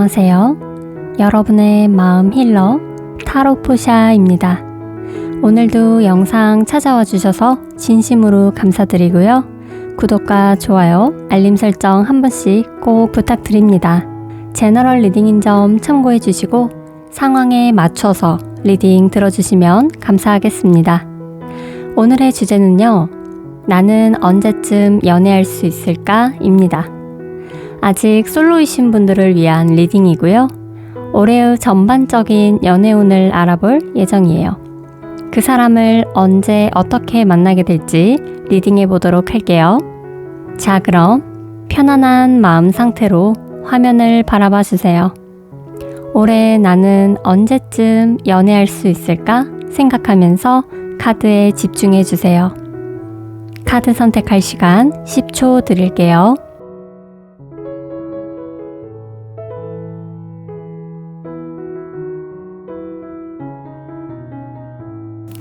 안녕하세요. 여러분의 마음 힐러 타로포샤입니다. 오늘도 영상 찾아와 주셔서 진심으로 감사드리고요. 구독과 좋아요, 알림 설정 한 번씩 꼭 부탁드립니다. 제너럴 리딩인 점 참고해 주시고 상황에 맞춰서 리딩 들어주시면 감사하겠습니다. 오늘의 주제는요. 나는 언제쯤 연애할 수 있을까? 입니다. 아직 솔로이신 분들을 위한 리딩이고요. 올해의 전반적인 연애운을 알아볼 예정이에요. 그 사람을 언제 어떻게 만나게 될지 리딩해 보도록 할게요. 자, 그럼 편안한 마음 상태로 화면을 바라봐 주세요. 올해 나는 언제쯤 연애할 수 있을까 생각하면서 카드에 집중해 주세요. 카드 선택할 시간 10초 드릴게요.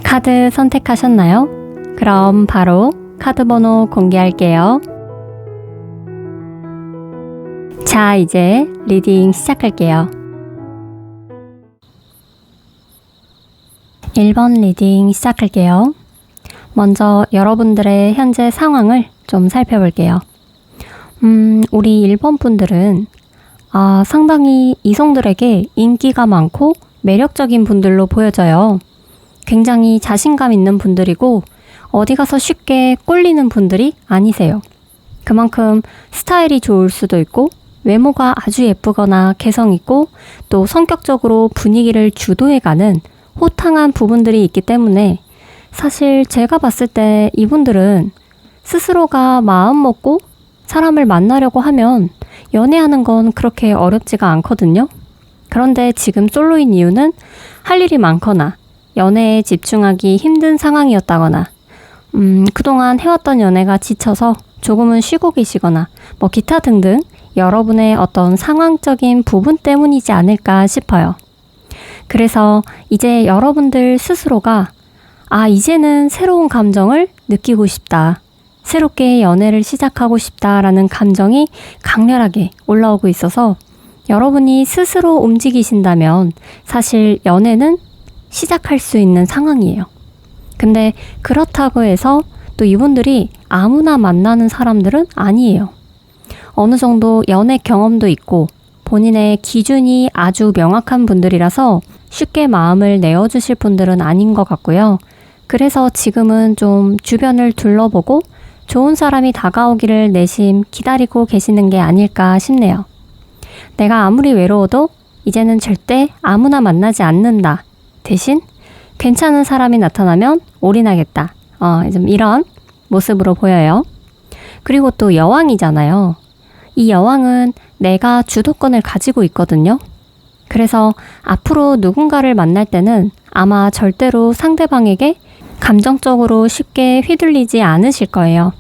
카드 선택하셨나요? 그럼 바로 카드 번호 공개할게요. 자, 이제 리딩 시작할게요. 1번 리딩 시작할게요. 먼저 여러분들의 현재 상황을 좀 살펴볼게요. 우리 1번 분들은 상당히 이성들에게 인기가 많고 매력적인 분들로 보여져요. 굉장히 자신감 있는 분들이고 어디 가서 쉽게 꼴리는 분들이 아니세요. 그만큼 스타일이 좋을 수도 있고 외모가 아주 예쁘거나 개성 있고 또 성격적으로 분위기를 주도해가는 호탕한 부분들이 있기 때문에 사실 제가 봤을 때 이분들은 스스로가 마음 먹고 사람을 만나려고 하면 연애하는 건 그렇게 어렵지가 않거든요. 그런데 지금 솔로인 이유는 할 일이 많거나 연애에 집중하기 힘든 상황이었다거나 그동안 해왔던 연애가 지쳐서 조금은 쉬고 계시거나 기타 등등 여러분의 어떤 상황적인 부분 때문이지 않을까 싶어요. 그래서 이제 여러분들 스스로가 이제는 새로운 감정을 느끼고 싶다. 새롭게 연애를 시작하고 싶다라는 감정이 강렬하게 올라오고 있어서 여러분이 스스로 움직이신다면 사실 연애는 시작할 수 있는 상황이에요. 근데 그렇다고 해서 또 이분들이 아무나 만나는 사람들은 아니에요. 어느 정도 연애 경험도 있고 본인의 기준이 아주 명확한 분들이라서 쉽게 마음을 내어주실 분들은 아닌 것 같고요. 그래서 지금은 좀 주변을 둘러보고 좋은 사람이 다가오기를 내심 기다리고 계시는 게 아닐까 싶네요. 내가 아무리 외로워도 이제는 절대 아무나 만나지 않는다. 대신 괜찮은 사람이 나타나면 올인하겠다. 좀 이런 모습으로 보여요. 그리고 또 여왕이잖아요. 이 여왕은 내가 주도권을 가지고 있거든요. 그래서 앞으로 누군가를 만날 때는 아마 절대로 상대방에게 감정적으로 쉽게 휘둘리지 않으실 거예요.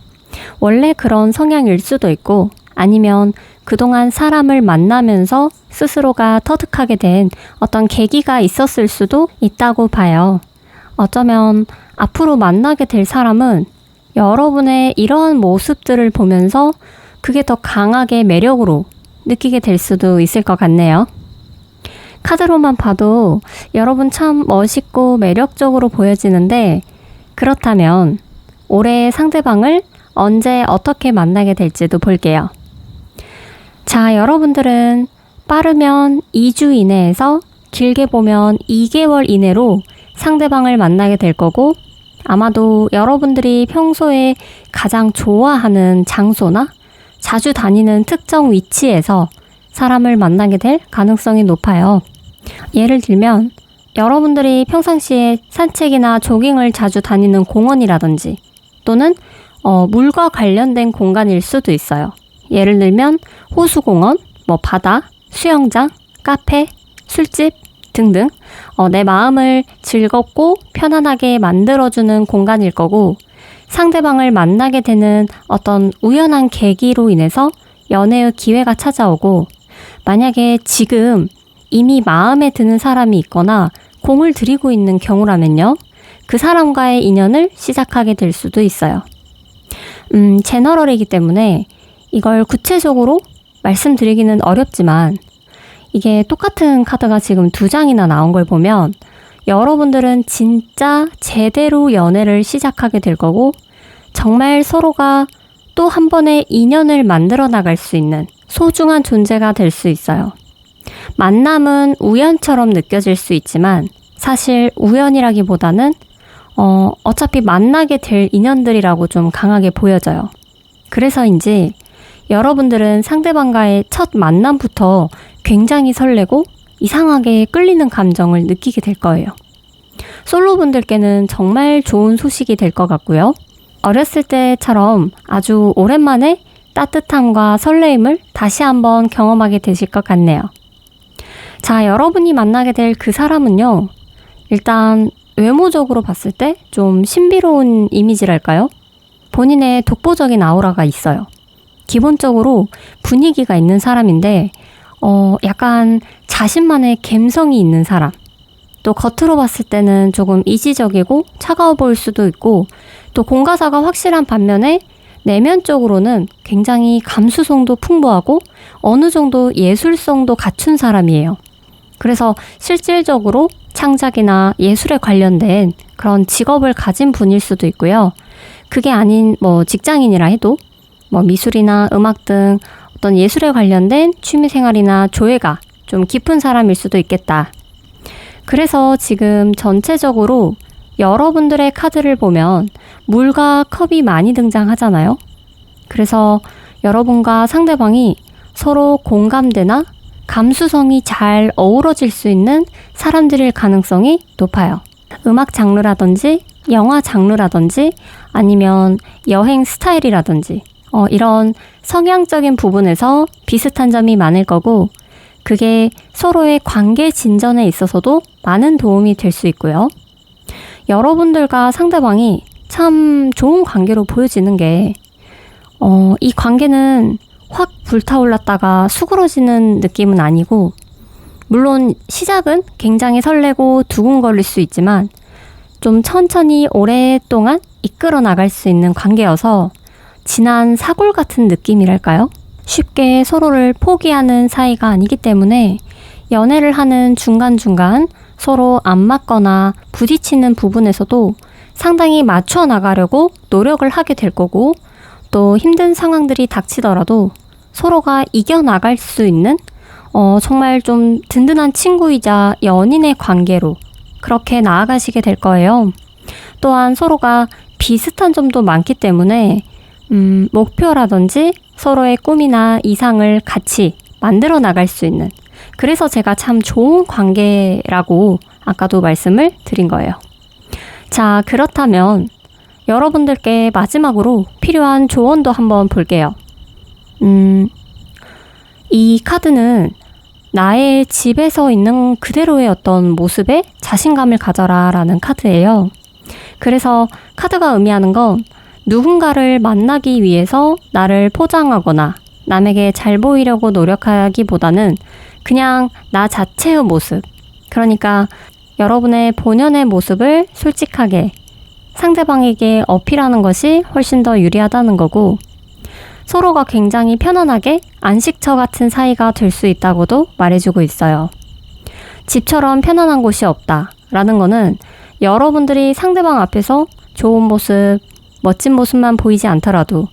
원래 그런 성향일 수도 있고 아니면 그동안 사람을 만나면서 스스로가 터득하게 된 어떤 계기가 있었을 수도 있다고 봐요. 어쩌면 앞으로 만나게 될 사람은 여러분의 이러한 모습들을 보면서 그게 더 강하게 매력으로 느끼게 될 수도 있을 것 같네요. 카드로만 봐도 여러분 참 멋있고 매력적으로 보여지는데 그렇다면 올해 상대방을 언제 어떻게 만나게 될지도 볼게요. 자, 여러분들은 빠르면 2주 이내에서 길게 보면 2개월 이내로 상대방을 만나게 될 거고 아마도 여러분들이 평소에 가장 좋아하는 장소나 자주 다니는 특정 위치에서 사람을 만나게 될 가능성이 높아요. 예를 들면 여러분들이 평상시에 산책이나 조깅을 자주 다니는 공원이라든지 또는 물과 관련된 공간일 수도 있어요. 예를 들면 호수공원, 바다, 수영장, 카페, 술집 등등 내 마음을 즐겁고 편안하게 만들어주는 공간일 거고 상대방을 만나게 되는 어떤 우연한 계기로 인해서 연애의 기회가 찾아오고 만약에 지금 이미 마음에 드는 사람이 있거나 공을 들이고 있는 경우라면요. 그 사람과의 인연을 시작하게 될 수도 있어요. 제너럴이기 때문에 이걸 구체적으로 말씀드리기는 어렵지만 이게 똑같은 카드가 지금 2장이나 나온 걸 보면 여러분들은 진짜 제대로 연애를 시작하게 될 거고 정말 서로가 또 한 번의 인연을 만들어 나갈 수 있는 소중한 존재가 될 수 있어요. 만남은 우연처럼 느껴질 수 있지만 사실 우연이라기보다는 어차피 만나게 될 인연들이라고 좀 강하게 보여져요. 그래서인지 여러분들은 상대방과의 첫 만남부터 굉장히 설레고 이상하게 끌리는 감정을 느끼게 될 거예요. 솔로분들께는 정말 좋은 소식이 될 것 같고요. 어렸을 때처럼 아주 오랜만에 따뜻함과 설레임을 다시 한번 경험하게 되실 것 같네요. 자, 여러분이 만나게 될 그 사람은요. 일단 외모적으로 봤을 때 좀 신비로운 이미지랄까요? 본인의 독보적인 아우라가 있어요. 기본적으로 분위기가 있는 사람인데 약간 자신만의 감성이 있는 사람. 또 겉으로 봤을 때는 조금 이지적이고 차가워 보일 수도 있고 또 공과사가 확실한 반면에 내면적으로는 굉장히 감수성도 풍부하고 어느 정도 예술성도 갖춘 사람이에요. 그래서 실질적으로 창작이나 예술에 관련된 그런 직업을 가진 분일 수도 있고요. 그게 아닌 직장인이라 해도 미술이나 음악 등 어떤 예술에 관련된 취미생활이나 조예가 좀 깊은 사람일 수도 있겠다. 그래서 지금 전체적으로 여러분들의 카드를 보면 물과 컵이 많이 등장하잖아요. 그래서 여러분과 상대방이 서로 공감대나 감수성이 잘 어우러질 수 있는 사람들일 가능성이 높아요. 음악 장르라든지 영화 장르라든지 아니면 여행 스타일이라든지 이런 성향적인 부분에서 비슷한 점이 많을 거고 그게 서로의 관계 진전에 있어서도 많은 도움이 될 수 있고요. 여러분들과 상대방이 참 좋은 관계로 보여지는 게 이 관계는 확 불타올랐다가 수그러지는 느낌은 아니고 물론 시작은 굉장히 설레고 두근거릴 수 있지만 좀 천천히 오랫동안 이끌어 나갈 수 있는 관계여서 진한 사골 같은 느낌이랄까요? 쉽게 서로를 포기하는 사이가 아니기 때문에 연애를 하는 중간중간 서로 안 맞거나 부딪히는 부분에서도 상당히 맞춰 나가려고 노력을 하게 될 거고 또 힘든 상황들이 닥치더라도 서로가 이겨나갈 수 있는 정말 좀 든든한 친구이자 연인의 관계로 그렇게 나아가시게 될 거예요. 또한 서로가 비슷한 점도 많기 때문에 목표라든지 서로의 꿈이나 이상을 같이 만들어 나갈 수 있는 그래서 제가 참 좋은 관계라고 아까도 말씀을 드린 거예요. 자, 그렇다면 여러분들께 마지막으로 필요한 조언도 한번 볼게요. 이 카드는 나의 집에서 있는 그대로의 어떤 모습에 자신감을 가져라 라는 카드예요. 그래서 카드가 의미하는 건 누군가를 만나기 위해서 나를 포장하거나 남에게 잘 보이려고 노력하기보다는 그냥 나 자체의 모습, 그러니까 여러분의 본연의 모습을 솔직하게 상대방에게 어필하는 것이 훨씬 더 유리하다는 거고 서로가 굉장히 편안하게 안식처 같은 사이가 될 수 있다고도 말해주고 있어요. 집처럼 편안한 곳이 없다라는 거는 여러분들이 상대방 앞에서 좋은 모습, 멋진 모습만 보이지 않더라도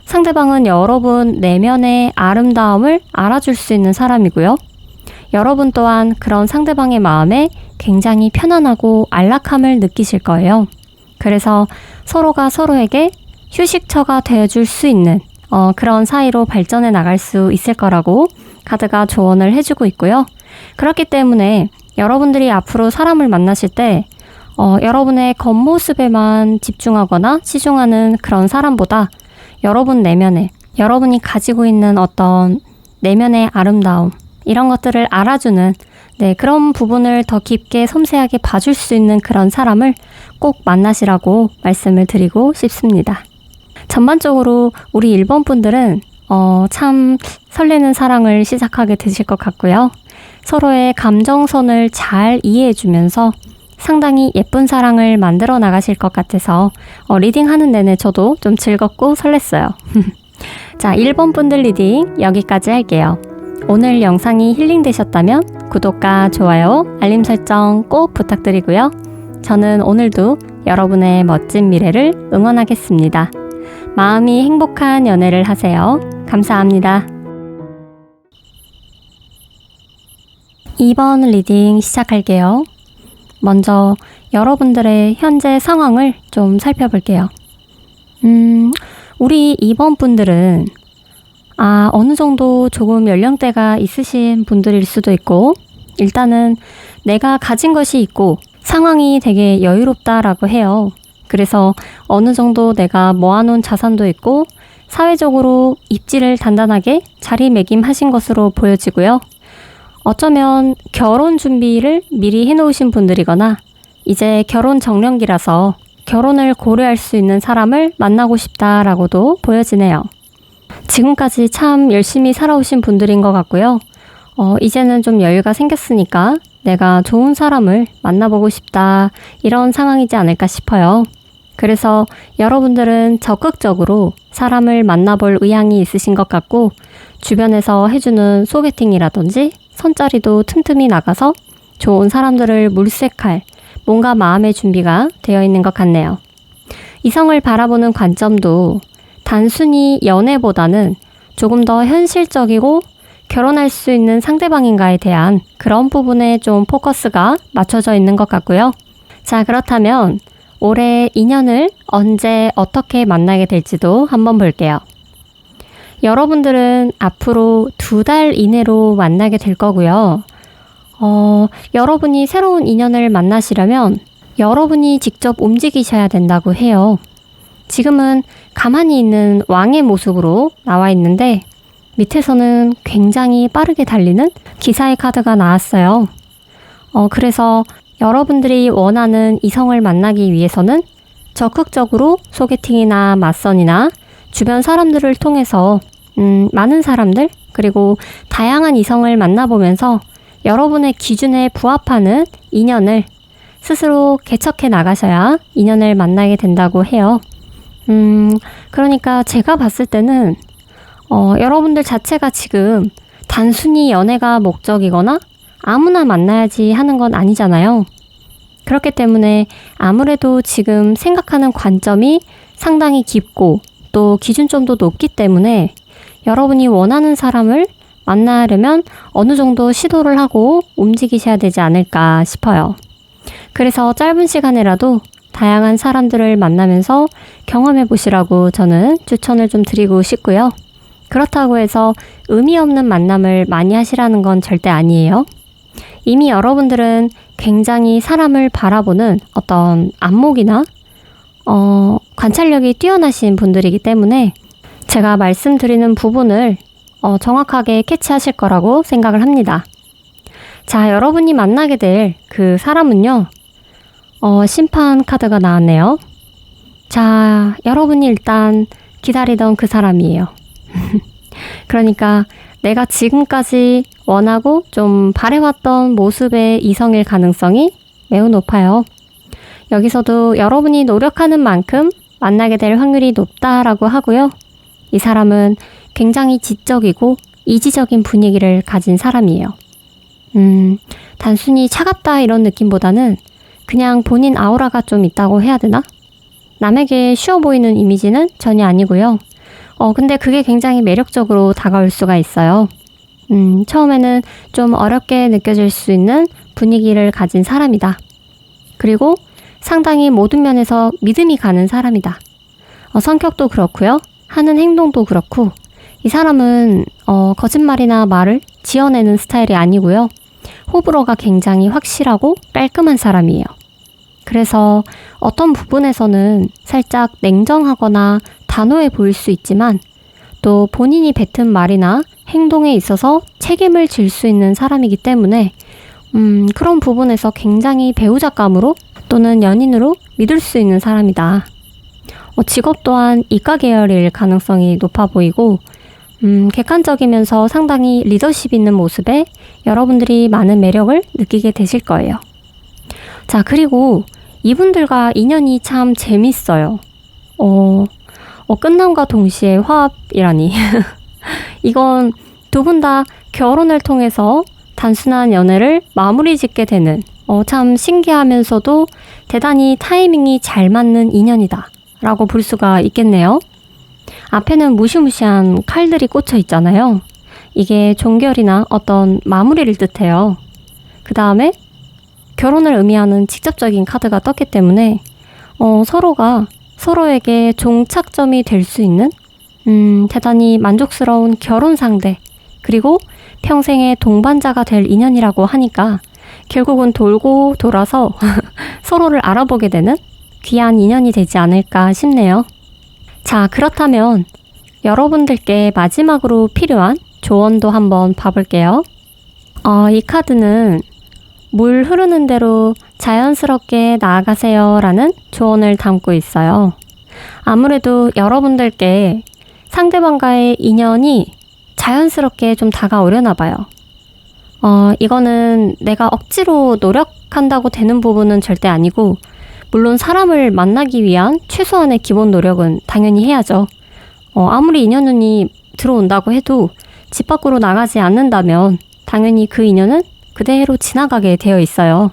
상대방은 여러분 내면의 아름다움을 알아줄 수 있는 사람이고요. 여러분 또한 그런 상대방의 마음에 굉장히 편안하고 안락함을 느끼실 거예요. 그래서 서로가 서로에게 휴식처가 되어줄 수 있는 그런 사이로 발전해 나갈 수 있을 거라고 카드가 조언을 해주고 있고요. 그렇기 때문에 여러분들이 앞으로 사람을 만나실 때 여러분의 겉모습에만 집중하거나 치중하는 그런 사람보다 여러분 내면에 여러분이 가지고 있는 어떤 내면의 아름다움 이런 것들을 알아주는 그런 부분을 더 깊게 섬세하게 봐줄 수 있는 그런 사람을 꼭 만나시라고 말씀을 드리고 싶습니다. 전반적으로 우리 1번 분들은 참 설레는 사랑을 시작하게 되실 것 같고요. 서로의 감정선을 잘 이해해주면서 상당히 예쁜 사랑을 만들어 나가실 것 같아서 리딩하는 내내 저도 좀 즐겁고 설렜어요. 자, 1번 분들 리딩 여기까지 할게요. 오늘 영상이 힐링되셨다면 구독과 좋아요, 알림 설정 꼭 부탁드리고요. 저는 오늘도 여러분의 멋진 미래를 응원하겠습니다. 마음이 행복한 연애를 하세요. 감사합니다. 2번 리딩 시작할게요. 먼저 여러분들의 현재 상황을 좀 살펴볼게요. 우리 2번 분들은 어느 정도 조금 연령대가 있으신 분들일 수도 있고, 일단은 내가 가진 것이 있고 상황이 되게 여유롭다라고 해요. 그래서 어느 정도 내가 모아놓은 자산도 있고 사회적으로 입지를 단단하게 자리매김하신 것으로 보여지고요. 어쩌면 결혼 준비를 미리 해놓으신 분들이거나 이제 결혼 정년기라서 결혼을 고려할 수 있는 사람을 만나고 싶다라고도 보여지네요. 지금까지 참 열심히 살아오신 분들인 것 같고요. 이제는 좀 여유가 생겼으니까 내가 좋은 사람을 만나보고 싶다, 이런 상황이지 않을까 싶어요. 그래서 여러분들은 적극적으로 사람을 만나볼 의향이 있으신 것 같고, 주변에서 해주는 소개팅이라든지 선자리도 틈틈이 나가서 좋은 사람들을 물색할 뭔가 마음의 준비가 되어 있는 것 같네요. 이성을 바라보는 관점도 단순히 연애보다는 조금 더 현실적이고 결혼할 수 있는 상대방인가에 대한 그런 부분에 좀 포커스가 맞춰져 있는 것 같고요. 자, 그렇다면 올해 인연을 언제 어떻게 만나게 될지도 한번 볼게요. 여러분들은 앞으로 2달 이내로 만나게 될 거고요. 여러분이 새로운 인연을 만나시려면 여러분이 직접 움직이셔야 된다고 해요. 지금은 가만히 있는 왕의 모습으로 나와 있는데 밑에서는 굉장히 빠르게 달리는 기사의 카드가 나왔어요. 그래서 여러분들이 원하는 이성을 만나기 위해서는 적극적으로 소개팅이나 맞선이나 주변 사람들을 통해서 많은 사람들 그리고 다양한 이성을 만나보면서 여러분의 기준에 부합하는 인연을 스스로 개척해 나가셔야 인연을 만나게 된다고 해요. 그러니까 제가 봤을 때는 여러분들 자체가 지금 단순히 연애가 목적이거나 아무나 만나야지 하는 건 아니잖아요. 그렇기 때문에 아무래도 지금 생각하는 관점이 상당히 깊고 또 기준점도 높기 때문에 여러분이 원하는 사람을 만나려면 어느 정도 시도를 하고 움직이셔야 되지 않을까 싶어요. 그래서 짧은 시간이라도 다양한 사람들을 만나면서 경험해 보시라고 저는 추천을 좀 드리고 싶고요. 그렇다고 해서 의미 없는 만남을 많이 하시라는 건 절대 아니에요. 이미 여러분들은 굉장히 사람을 바라보는 어떤 안목이나 관찰력이 뛰어나신 분들이기 때문에 제가 말씀드리는 부분을 정확하게 캐치하실 거라고 생각을 합니다. 자, 여러분이 만나게 될 그 사람은요. 심판 카드가 나왔네요. 자, 여러분이 일단 기다리던 그 사람이에요. 그러니까 내가 지금까지 원하고 좀 바래왔던 모습의 이성일 가능성이 매우 높아요. 여기서도 여러분이 노력하는 만큼 만나게 될 확률이 높다라고 하고요. 이 사람은 굉장히 지적이고 이지적인 분위기를 가진 사람이에요. 단순히 차갑다 이런 느낌보다는 그냥 본인 아우라가 좀 있다고 해야 되나? 남에게 쉬워 보이는 이미지는 전혀 아니고요. 근데 그게 굉장히 매력적으로 다가올 수가 있어요. 처음에는 좀 어렵게 느껴질 수 있는 분위기를 가진 사람이다. 그리고 상당히 모든 면에서 믿음이 가는 사람이다. 성격도 그렇고요. 하는 행동도 그렇고 이 사람은 거짓말이나 말을 지어내는 스타일이 아니고요. 호불호가 굉장히 확실하고 깔끔한 사람이에요. 그래서 어떤 부분에서는 살짝 냉정하거나 단호해 보일 수 있지만 또 본인이 뱉은 말이나 행동에 있어서 책임을 질 수 있는 사람이기 때문에 그런 부분에서 굉장히 배우자감으로 또는 연인으로 믿을 수 있는 사람이다. 직업 또한 이과 계열일 가능성이 높아 보이고 객관적이면서 상당히 리더십 있는 모습에 여러분들이 많은 매력을 느끼게 되실 거예요. 자, 그리고 이분들과 인연이 참 재밌어요. 끝남과 동시에 화합이라니. 이건 두 분 다 결혼을 통해서 단순한 연애를 마무리 짓게 되는 참 신기하면서도 대단히 타이밍이 잘 맞는 인연이다 라고 볼 수가 있겠네요. 앞에는 무시무시한 칼들이 꽂혀 있잖아요. 이게 종결이나 어떤 마무리를 뜻해요. 그 다음에 결혼을 의미하는 직접적인 카드가 떴기 때문에 서로가 서로에게 종착점이 될 수 있는 대단히 만족스러운 결혼 상대, 그리고 평생의 동반자가 될 인연이라고 하니까 결국은 돌고 돌아서 서로를 알아보게 되는 귀한 인연이 되지 않을까 싶네요. 자, 그렇다면 여러분들께 마지막으로 필요한 조언도 한번 봐볼게요. 이 카드는 물 흐르는 대로 자연스럽게 나아가세요 라는 조언을 담고 있어요. 아무래도 여러분들께 상대방과의 인연이 자연스럽게 좀 다가오려나 봐요. 이거는 내가 억지로 노력한다고 되는 부분은 절대 아니고, 물론 사람을 만나기 위한 최소한의 기본 노력은 당연히 해야죠. 아무리 인연운이 들어온다고 해도 집 밖으로 나가지 않는다면 당연히 그 인연은 그대로 지나가게 되어 있어요.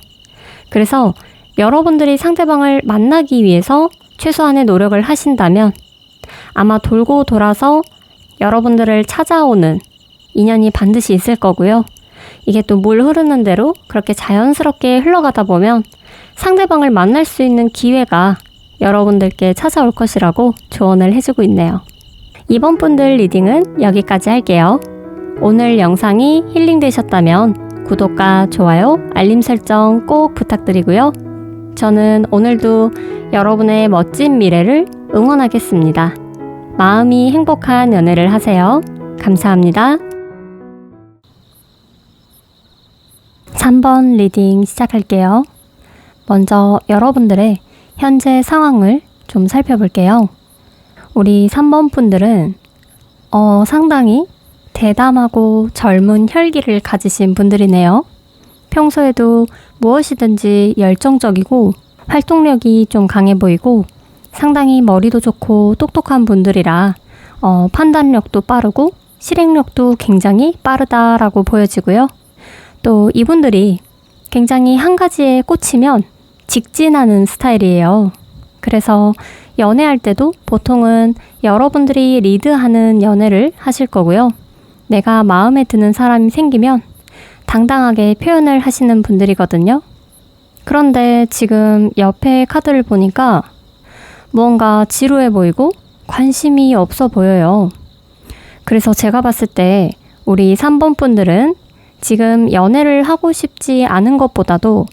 그래서 여러분들이 상대방을 만나기 위해서 최소한의 노력을 하신다면 아마 돌고 돌아서 여러분들을 찾아오는 인연이 반드시 있을 거고요. 이게 또 물 흐르는 대로 그렇게 자연스럽게 흘러가다 보면 상대방을 만날 수 있는 기회가 여러분들께 찾아올 것이라고 조언을 해주고 있네요. 이번 분들 리딩은 여기까지 할게요. 오늘 영상이 힐링되셨다면 구독과 좋아요, 알림 설정 꼭 부탁드리고요. 저는 오늘도 여러분의 멋진 미래를 응원하겠습니다. 마음이 행복한 연애를 하세요. 감사합니다. 3번 리딩 시작할게요. 먼저 여러분들의 현재 상황을 좀 살펴볼게요. 우리 3번 분들은 상당히 대담하고 젊은 혈기를 가지신 분들이네요. 평소에도 무엇이든지 열정적이고 활동력이 좀 강해 보이고 상당히 머리도 좋고 똑똑한 분들이라 판단력도 빠르고 실행력도 굉장히 빠르다라고 보여지고요. 또 이분들이 굉장히 한 가지에 꽂히면 직진하는 스타일이에요. 그래서 연애할 때도 보통은 여러분들이 리드하는 연애를 하실 거고요. 내가 마음에 드는 사람이 생기면 당당하게 표현을 하시는 분들이거든요. 그런데 지금 옆에 카드를 보니까 무언가 지루해 보이고 관심이 없어 보여요. 그래서 제가 봤을 때 우리 3번 분들은 지금 연애를 하고 싶지 않은 것보다도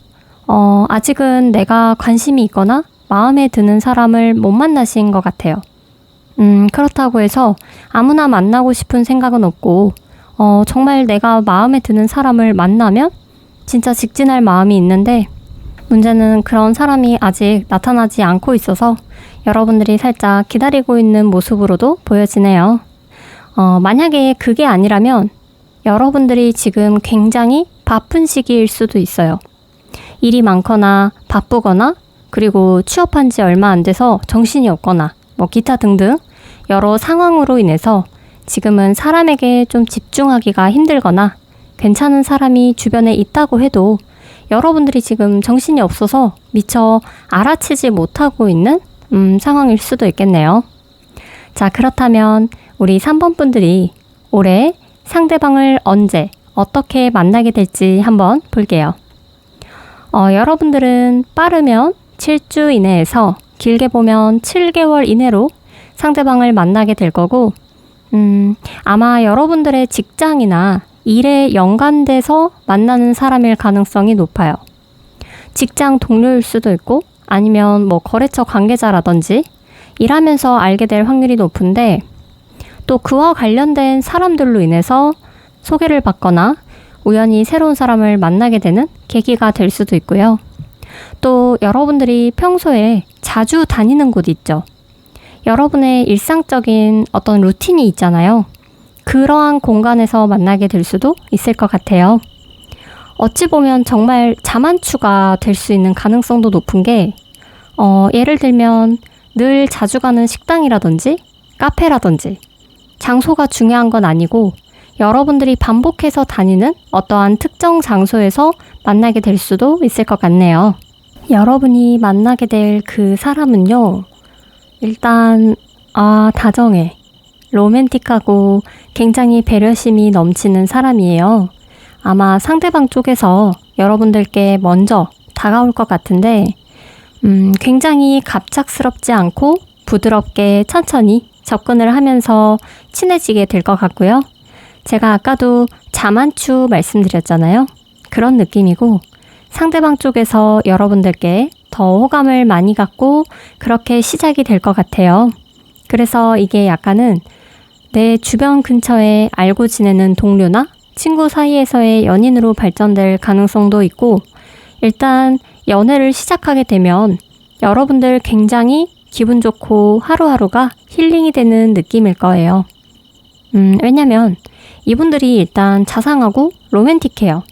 아직은 내가 관심이 있거나 마음에 드는 사람을 못 만나신 것 같아요. 그렇다고 해서 아무나 만나고 싶은 생각은 없고 정말 내가 마음에 드는 사람을 만나면 진짜 직진할 마음이 있는데, 문제는 그런 사람이 아직 나타나지 않고 있어서 여러분들이 살짝 기다리고 있는 모습으로도 보여지네요. 만약에 그게 아니라면 여러분들이 지금 굉장히 바쁜 시기일 수도 있어요. 일이 많거나 바쁘거나 그리고 취업한 지 얼마 안 돼서 정신이 없거나 기타 등등 여러 상황으로 인해서 지금은 사람에게 좀 집중하기가 힘들거나 괜찮은 사람이 주변에 있다고 해도 여러분들이 지금 정신이 없어서 미처 알아채지 못하고 있는 상황일 수도 있겠네요. 자, 그렇다면 우리 3번 분들이 올해 상대방을 언제 어떻게 만나게 될지 한번 볼게요. 여러분들은 빠르면 7주 이내에서 길게 보면 7개월 이내로 상대방을 만나게 될 거고, 아마 여러분들의 직장이나 일에 연관돼서 만나는 사람일 가능성이 높아요. 직장 동료일 수도 있고 아니면 거래처 관계자라든지 일하면서 알게 될 확률이 높은데, 또 그와 관련된 사람들로 인해서 소개를 받거나 우연히 새로운 사람을 만나게 되는 계기가 될 수도 있고요. 또 여러분들이 평소에 자주 다니는 곳 있죠. 여러분의 일상적인 어떤 루틴이 있잖아요. 그러한 공간에서 만나게 될 수도 있을 것 같아요. 어찌 보면 정말 자만추가 될 수 있는 가능성도 높은 게, 예를 들면 늘 자주 가는 식당이라든지 카페라든지 장소가 중요한 건 아니고 여러분들이 반복해서 다니는 어떠한 특정 장소에서 만나게 될 수도 있을 것 같네요. 여러분이 만나게 될 그 사람은요, 일단, 다정해. 로맨틱하고 굉장히 배려심이 넘치는 사람이에요. 아마 상대방 쪽에서 여러분들께 먼저 다가올 것 같은데, 굉장히 갑작스럽지 않고 부드럽게 천천히 접근을 하면서 친해지게 될 것 같고요. 제가 아까도 자만추 말씀드렸잖아요. 그런 느낌이고 상대방 쪽에서 여러분들께 더 호감을 많이 갖고 그렇게 시작이 될 것 같아요. 그래서 이게 약간은 내 주변 근처에 알고 지내는 동료나 친구 사이에서의 연인으로 발전될 가능성도 있고 일단 연애를 시작하게 되면 여러분들 굉장히 기분 좋고 하루하루가 힐링이 되는 느낌일 거예요. 왜냐면 이분들이 일단 자상하고 로맨틱해요.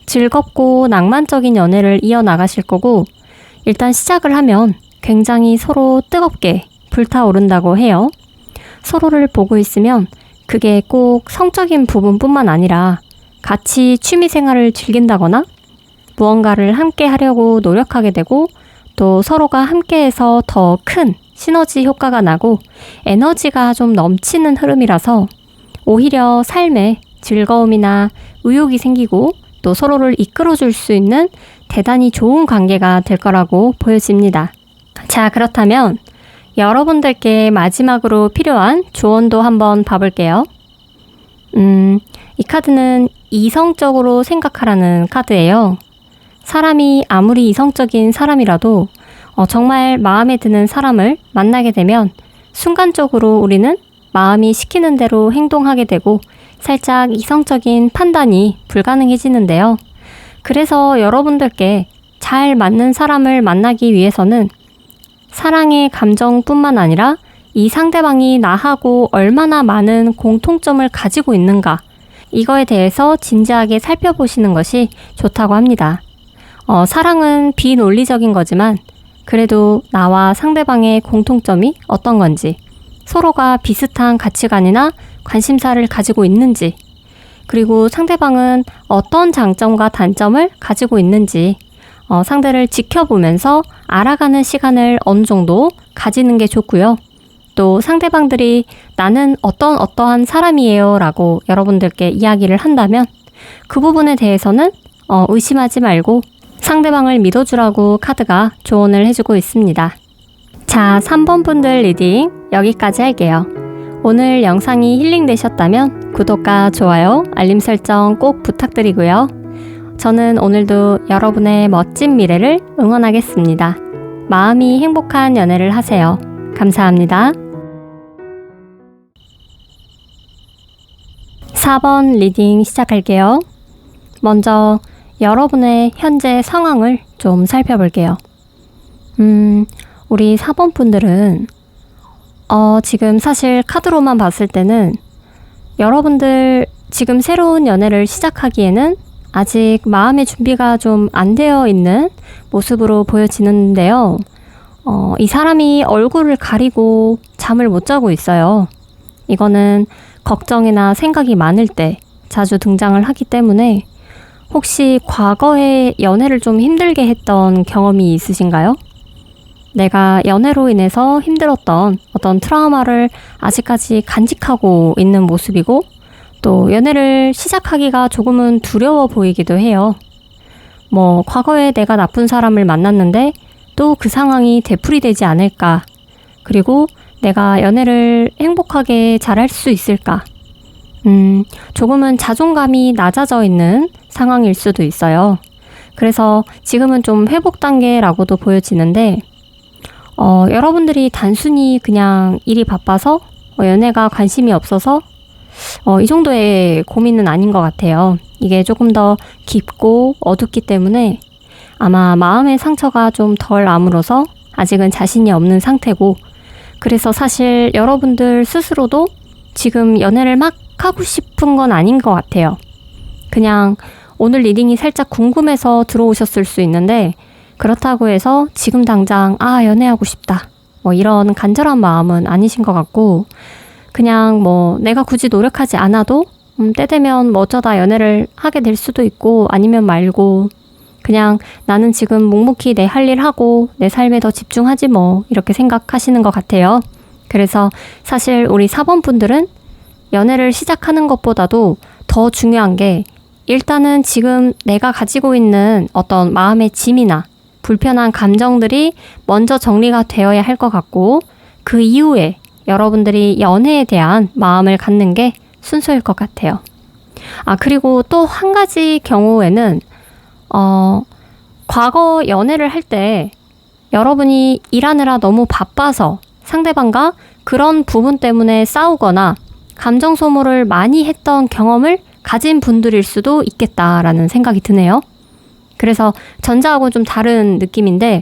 즐겁고 낭만적인 연애를 이어나가실 거고 일단 시작을 하면 굉장히 서로 뜨겁게 불타오른다고 해요. 서로를 보고 있으면 그게 꼭 성적인 부분뿐만 아니라 같이 취미 생활을 즐긴다거나 무언가를 함께 하려고 노력하게 되고 또 서로가 함께해서 더 큰 시너지 효과가 나고 에너지가 좀 넘치는 흐름이라서 오히려 삶에 즐거움이나 의욕이 생기고 또 서로를 이끌어줄 수 있는 대단히 좋은 관계가 될 거라고 보여집니다. 자, 그렇다면 여러분들께 마지막으로 필요한 조언도 한번 봐볼게요. 이 카드는 이성적으로 생각하라는 카드예요. 사람이 아무리 이성적인 사람이라도 정말 마음에 드는 사람을 만나게 되면 순간적으로 우리는 마음이 시키는 대로 행동하게 되고 살짝 이성적인 판단이 불가능해지는데요. 그래서 여러분들께 잘 맞는 사람을 만나기 위해서는 사랑의 감정뿐만 아니라 이 상대방이 나하고 얼마나 많은 공통점을 가지고 있는가 이거에 대해서 진지하게 살펴보시는 것이 좋다고 합니다. 사랑은 비논리적인 거지만 그래도 나와 상대방의 공통점이 어떤 건지 서로가 비슷한 가치관이나 관심사를 가지고 있는지 그리고 상대방은 어떤 장점과 단점을 가지고 있는지 상대를 지켜보면서 알아가는 시간을 어느 정도 가지는 게 좋고요. 또 상대방들이 나는 어떠한 사람이에요 라고 여러분들께 이야기를 한다면 그 부분에 대해서는 의심하지 말고 상대방을 믿어주라고 카드가 조언을 해주고 있습니다. 자, 3번 분들 리딩 여기까지 할게요. 오늘 영상이 힐링되셨다면 구독과 좋아요, 알림 설정 꼭 부탁드리고요. 저는 오늘도 여러분의 멋진 미래를 응원하겠습니다. 마음이 행복한 연애를 하세요. 감사합니다. 4번 리딩 시작할게요. 먼저 여러분의 현재 상황을 좀 살펴볼게요. 우리 4번 분들은 지금 사실 카드로만 봤을 때는 여러분들 지금 새로운 연애를 시작하기에는 아직 마음의 준비가 좀 안 되어 있는 모습으로 보여지는데요. 이 사람이 얼굴을 가리고 잠을 못 자고 있어요. 이거는 걱정이나 생각이 많을 때 자주 등장을 하기 때문에 혹시 과거에 연애를 좀 힘들게 했던 경험이 있으신가요? 내가 연애로 인해서 힘들었던 어떤 트라우마를 아직까지 간직하고 있는 모습이고 또 연애를 시작하기가 조금은 두려워 보이기도 해요. 과거에 내가 나쁜 사람을 만났는데 또 그 상황이 되풀이되지 않을까? 그리고 내가 연애를 행복하게 잘할 수 있을까? 조금은 자존감이 낮아져 있는 상황일 수도 있어요. 그래서 지금은 좀 회복 단계라고도 보여지는데 여러분들이 단순히 그냥 일이 바빠서 연애가 관심이 없어서 이 정도의 고민은 아닌 것 같아요. 이게 조금 더 깊고 어둡기 때문에 아마 마음의 상처가 좀 덜 아물어서 아직은 자신이 없는 상태고 그래서 사실 여러분들 스스로도 지금 연애를 막 하고 싶은 건 아닌 것 같아요. 그냥 오늘 리딩이 살짝 궁금해서 들어오셨을 수 있는데 그렇다고 해서 지금 당장 연애하고 싶다 이런 간절한 마음은 아니신 것 같고 그냥 내가 굳이 노력하지 않아도 때 되면 뭐 어쩌다 연애를 하게 될 수도 있고 아니면 말고 그냥 나는 지금 묵묵히 내 할 일 하고 내 삶에 더 집중하지 뭐 이렇게 생각하시는 것 같아요. 그래서 사실 우리 4번 분들은 연애를 시작하는 것보다도 더 중요한 게 일단은 지금 내가 가지고 있는 어떤 마음의 짐이나 불편한 감정들이 먼저 정리가 되어야 할 것 같고 그 이후에 여러분들이 연애에 대한 마음을 갖는 게 순서일 것 같아요. 그리고 또 한 가지 경우에는 과거 연애를 할 때 여러분이 일하느라 너무 바빠서 상대방과 그런 부분 때문에 싸우거나 감정 소모를 많이 했던 경험을 가진 분들일 수도 있겠다라는 생각이 드네요. 그래서 전자하고는 좀 다른 느낌인데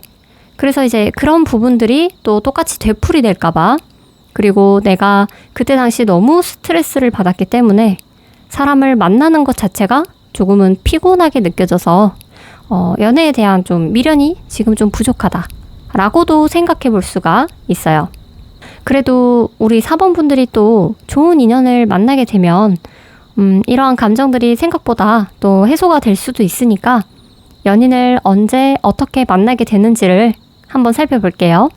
그래서 이제 그런 부분들이 또 똑같이 되풀이 될까봐 그리고 내가 그때 당시 너무 스트레스를 받았기 때문에 사람을 만나는 것 자체가 조금은 피곤하게 느껴져서 연애에 대한 좀 미련이 지금 좀 부족하다 라고도 생각해 볼 수가 있어요. 그래도 우리 4번 분들이 또 좋은 인연을 만나게 되면 이러한 감정들이 생각보다 또 해소가 될 수도 있으니까 연인을 언제 어떻게 만나게 되는지를 한번 살펴볼게요.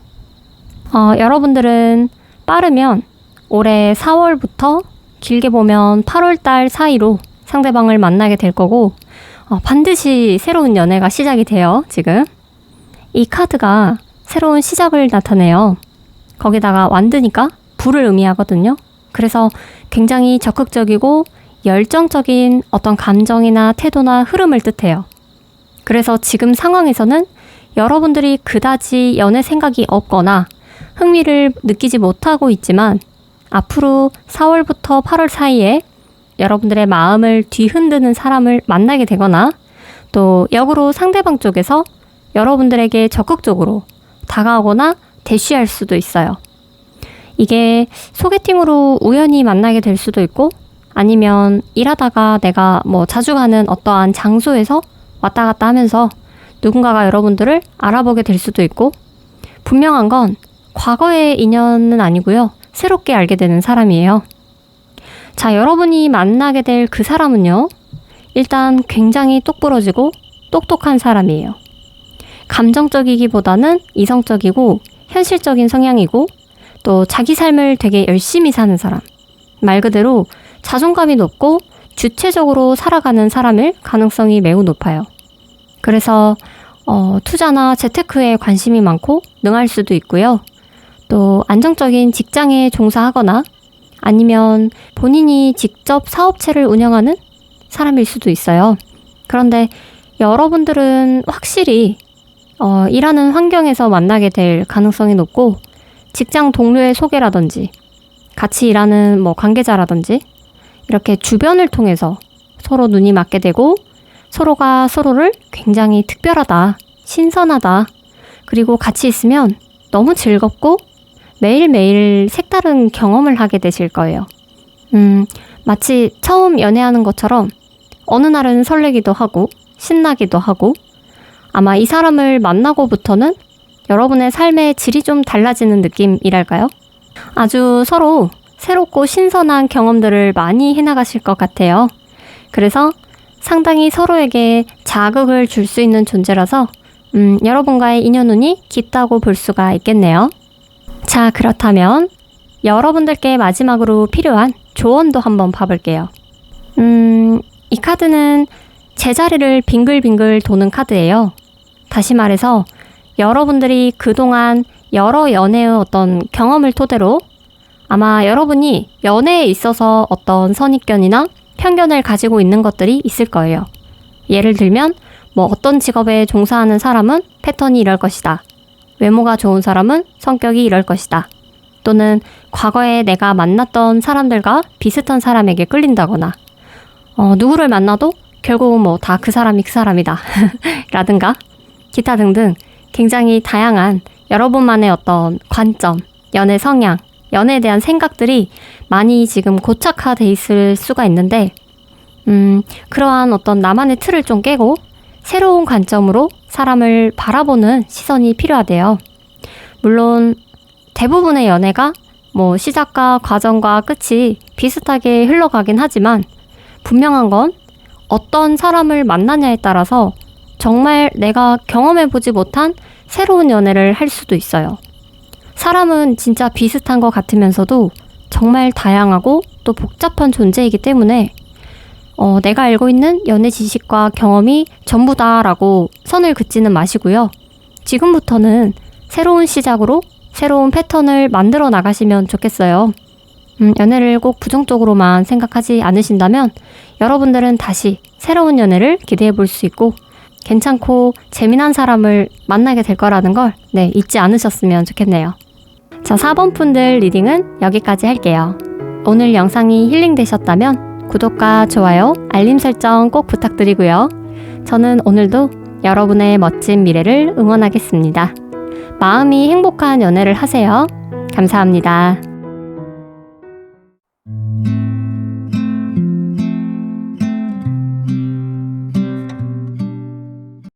여러분들은 빠르면 올해 4월부터 길게 보면 8월달 사이로 상대방을 만나게 될 거고 반드시 새로운 연애가 시작이 돼요. 지금 이 카드가 새로운 시작을 나타내요. 거기다가 완드니까 불을 의미하거든요. 그래서 굉장히 적극적이고 열정적인 어떤 감정이나 태도나 흐름을 뜻해요. 그래서 지금 상황에서는 여러분들이 그다지 연애 생각이 없거나 흥미를 느끼지 못하고 있지만 앞으로 4월부터 8월 사이에 여러분들의 마음을 뒤흔드는 사람을 만나게 되거나 또 역으로 상대방 쪽에서 여러분들에게 적극적으로 다가오거나 대쉬할 수도 있어요. 이게 소개팅으로 우연히 만나게 될 수도 있고 아니면 일하다가 내가 뭐 자주 가는 어떠한 장소에서 왔다 갔다 하면서 누군가가 여러분들을 알아보게 될 수도 있고 분명한 건 과거의 인연은 아니고요. 새롭게 알게 되는 사람이에요. 자, 여러분이 만나게 될 그 사람은요. 일단 굉장히 똑부러지고 똑똑한 사람이에요. 감정적이기보다는 이성적이고 현실적인 성향이고 또 자기 삶을 되게 열심히 사는 사람. 말 그대로 자존감이 높고 주체적으로 살아가는 사람일 가능성이 매우 높아요. 그래서 투자나 재테크에 관심이 많고 능할 수도 있고요. 또 안정적인 직장에 종사하거나 아니면 본인이 직접 사업체를 운영하는 사람일 수도 있어요. 그런데 여러분들은 확실히 일하는 환경에서 만나게 될 가능성이 높고 직장 동료의 소개라든지 같이 일하는 뭐 관계자라든지 이렇게 주변을 통해서 서로 눈이 맞게 되고 서로가 서로를 굉장히 특별하다, 신선하다, 그리고 같이 있으면 너무 즐겁고 매일매일 색다른 경험을 하게 되실 거예요. 마치 처음 연애하는 것처럼 어느 날은 설레기도 하고 신나기도 하고 아마 이 사람을 만나고부터는 여러분의 삶의 질이 좀 달라지는 느낌이랄까요? 아주 서로 새롭고 신선한 경험들을 많이 해나가실 것 같아요. 그래서 상당히 서로에게 자극을 줄 수 있는 존재라서 여러분과의 인연운이 깊다고 볼 수가 있겠네요. 자, 그렇다면 여러분들께 마지막으로 필요한 조언도 한번 봐볼게요. 이 카드는 제자리를 빙글빙글 도는 카드예요. 다시 말해서 여러분들이 그동안 여러 연애의 어떤 경험을 토대로 아마 여러분이 연애에 있어서 어떤 선입견이나 편견을 가지고 있는 것들이 있을 거예요. 예를 들면 뭐 어떤 직업에 종사하는 사람은 패턴이 이럴 것이다. 외모가 좋은 사람은 성격이 이럴 것이다. 또는 과거에 내가 만났던 사람들과 비슷한 사람에게 끌린다거나 누구를 만나도 결국은 뭐 다 그 사람이 그 사람이다. 라든가 기타 등등 굉장히 다양한 여러분만의 어떤 관점, 연애 성향, 연애에 대한 생각들이 많이 지금 고착화돼 있을 수가 있는데 그러한 어떤 나만의 틀을 좀 깨고 새로운 관점으로 사람을 바라보는 시선이 필요하대요. 물론 대부분의 연애가 뭐 시작과 과정과 끝이 비슷하게 흘러가긴 하지만 분명한 건 어떤 사람을 만나냐에 따라서 정말 내가 경험해보지 못한 새로운 연애를 할 수도 있어요. 사람은 진짜 비슷한 것 같으면서도 정말 다양하고 또 복잡한 존재이기 때문에 내가 알고 있는 연애 지식과 경험이 전부다라고 선을 긋지는 마시고요. 지금부터는 새로운 시작으로 새로운 패턴을 만들어 나가시면 좋겠어요. 연애를 꼭 부정적으로만 생각하지 않으신다면 여러분들은 다시 새로운 연애를 기대해 볼 수 있고 괜찮고 재미난 사람을 만나게 될 거라는 걸 잊지 않으셨으면 좋겠네요. 자, 4번 분들 리딩은 여기까지 할게요. 오늘 영상이 힐링되셨다면 구독과 좋아요, 알림 설정 꼭 부탁드리고요. 저는 오늘도 여러분의 멋진 미래를 응원하겠습니다. 마음이 행복한 연애를 하세요. 감사합니다.